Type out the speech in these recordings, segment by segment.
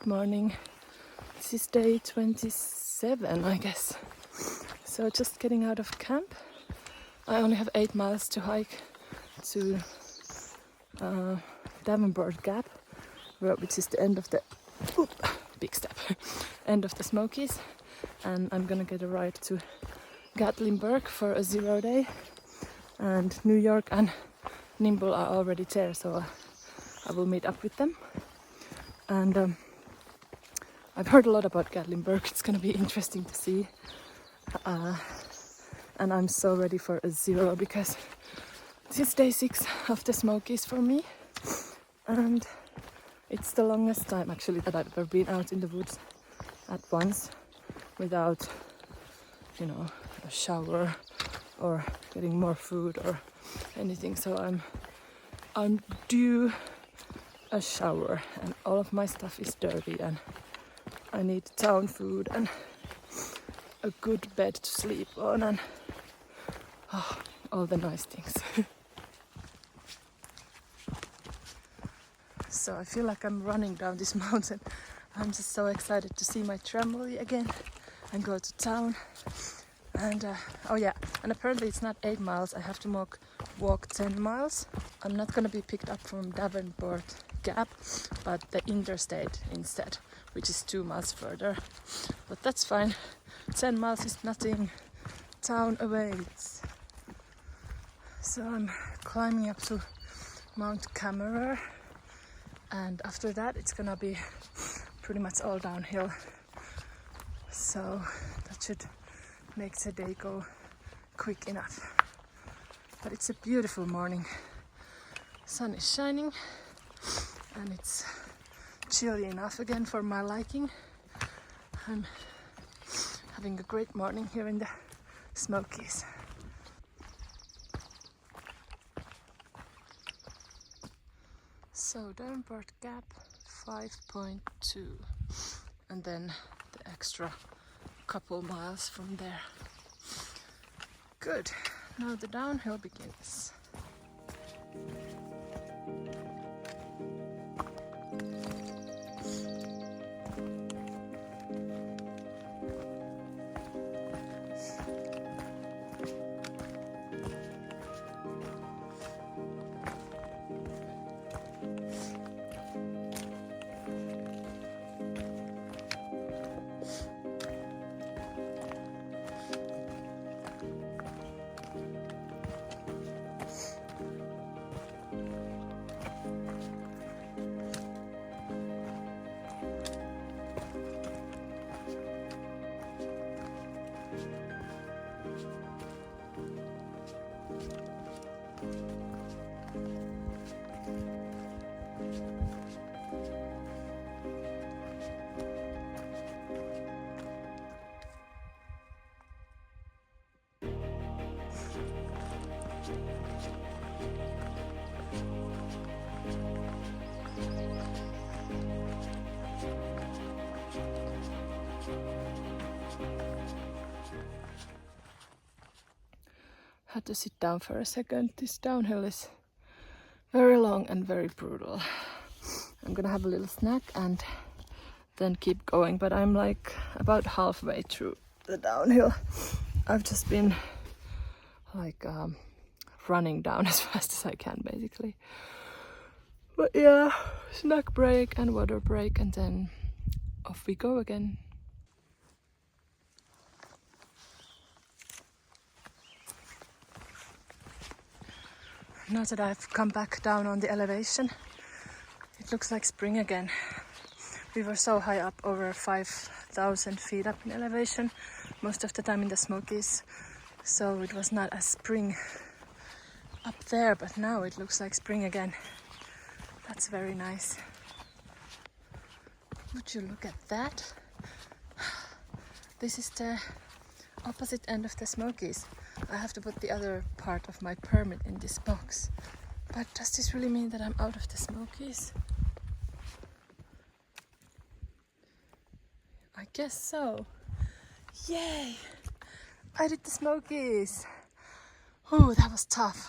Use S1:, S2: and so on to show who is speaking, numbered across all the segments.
S1: Good morning. This is day 27, I guess. So just getting out of camp. I only have 8 miles to hike to Davenport Gap, which is the end of the big step, end of the Smokies, and I'm gonna get a ride to Gatlinburg for a 0 day. And New York and Nimble are already there, so I will meet up with them. And I've heard a lot about Gatlinburg. It's gonna be interesting to see. And I'm so ready for a 0 because this is day 6 of the Smokies for me. And it's the longest time actually that I've ever been out in the woods at once without, you know, a shower or getting more food or anything. So I'm due a shower, and all of my stuff is dirty, and I need town food and a good bed to sleep on, and all the nice things. So I feel like I'm running down this mountain. I'm just so excited to see my tramway again and go to town. And oh yeah, and apparently it's not 8 miles. I have to walk 10 miles. I'm not gonna be picked up from Davenport Gap, but the interstate instead, which is 2 miles further. But that's fine. 10 miles is nothing. Town awaits. So I'm climbing up to Mount Camerer, and after that it's gonna be pretty much all downhill. So that should make the day go quick enough. But it's a beautiful morning. Sun is shining and it's chilly enough again for my liking. I'm having a great morning here in the Smokies. So Davenport Gap 5.2, and then the extra couple miles from there. Good. Now the downhill begins. Had to sit down for a second. This downhill is very long and very brutal. I'm gonna have a little snack and then keep going, but I'm like about halfway through the downhill. I've just been like running down as fast as I can basically. But yeah, snack break and water break, and then off we go again. Now that I've come back down on the elevation, it looks like spring again. We were so high up, over 5,000 feet up in elevation, most of the time in the Smokies, so it was not as spring up there, but now it looks like spring again. That's very nice. Would you look at that? This is the opposite end of the Smokies. I have to put the other part of my permit in this box. But does this really mean that I'm out of the Smokies? I guess so. Yay! I did the Smokies! Oh, that was tough.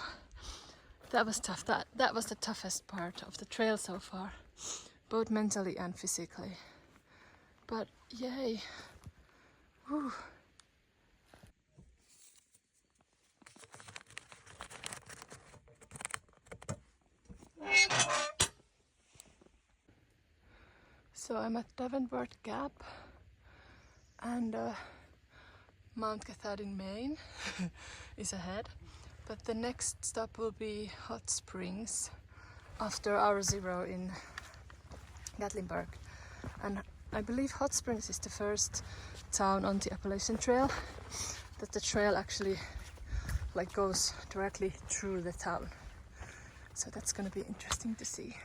S1: That was tough. That was the toughest part of the trail so far, both mentally and physically. But yay! Whew. So I'm at Davenport Gap and Mount Katahdin, Maine is ahead. But the next stop will be Hot Springs after hour 0 in Gatlinburg. And I believe Hot Springs is the first town on the Appalachian Trail that the trail actually like goes directly through the town. So that's gonna be interesting to see.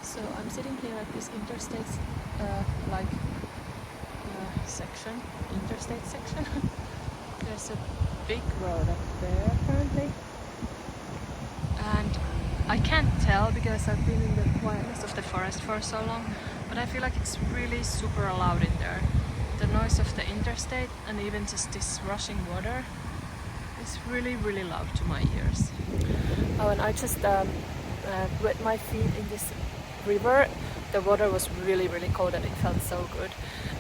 S1: So I'm sitting here at this interstate interstate section. There's a big road up there apparently. And I can't tell because I've been in the quietness of the forest for so long, but I feel like it's really super loud in there. The noise of the interstate and even just this rushing water is really, really loud to my ears. Oh, and I just wet my feet in this river. The water was really, really cold and it felt so good.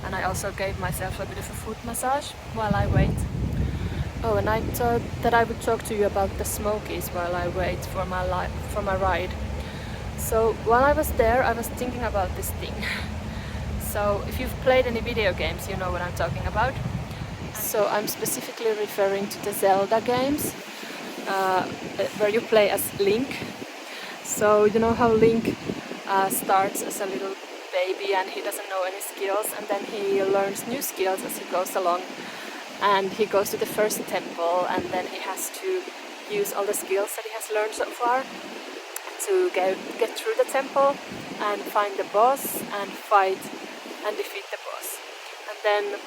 S1: And I also gave myself a bit of a foot massage while I wait. Oh, and I thought that I would talk to you about the Smokies while I wait for my ride. So while I was there, I was thinking about this thing. So if you've played any video games, you know what I'm talking about. So I'm specifically referring to the Zelda games, where you play as Link. So you know how Link starts as a little baby and he doesn't know any skills, and then he learns new skills as he goes along. And he goes to the first temple, and then he has to use all the skills that he has learned so far to get through the temple and find the boss and fight and defeat the boss. And then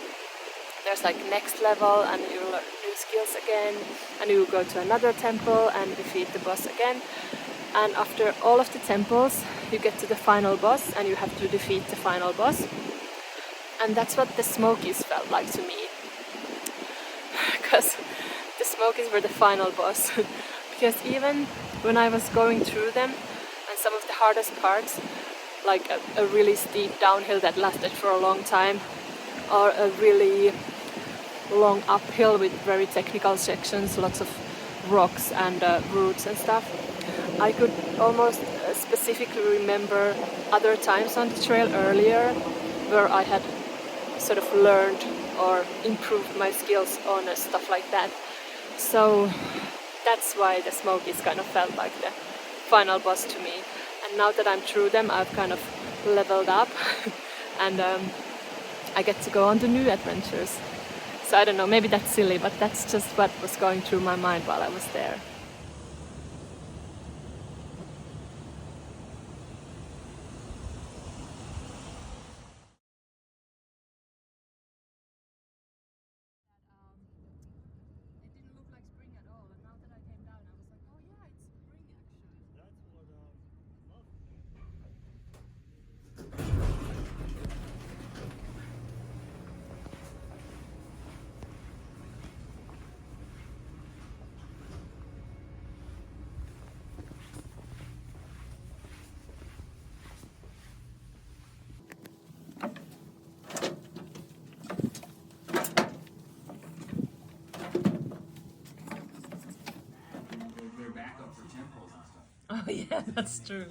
S1: there's like next level and you learn new skills again, and you go to another temple and defeat the boss again. And after all of the temples you get to the final boss and you have to defeat the final boss. And that's what the Smokies felt like to me. Because the Smokies were the final boss. Because even when I was going through them and some of the hardest parts, like a really steep downhill that lasted for a long time, or a really long uphill with very technical sections, lots of rocks and roots and stuff, I could almost specifically remember other times on the trail earlier where I had sort of learned or improved my skills on stuff like that. So that's why the Smokies kind of felt like the final boss to me. And now that I'm through them, I've kind of leveled up and I get to go on to new adventures. So I don't know, maybe that's silly, but that's just what was going through my mind while I was there. Oh yeah, that's true.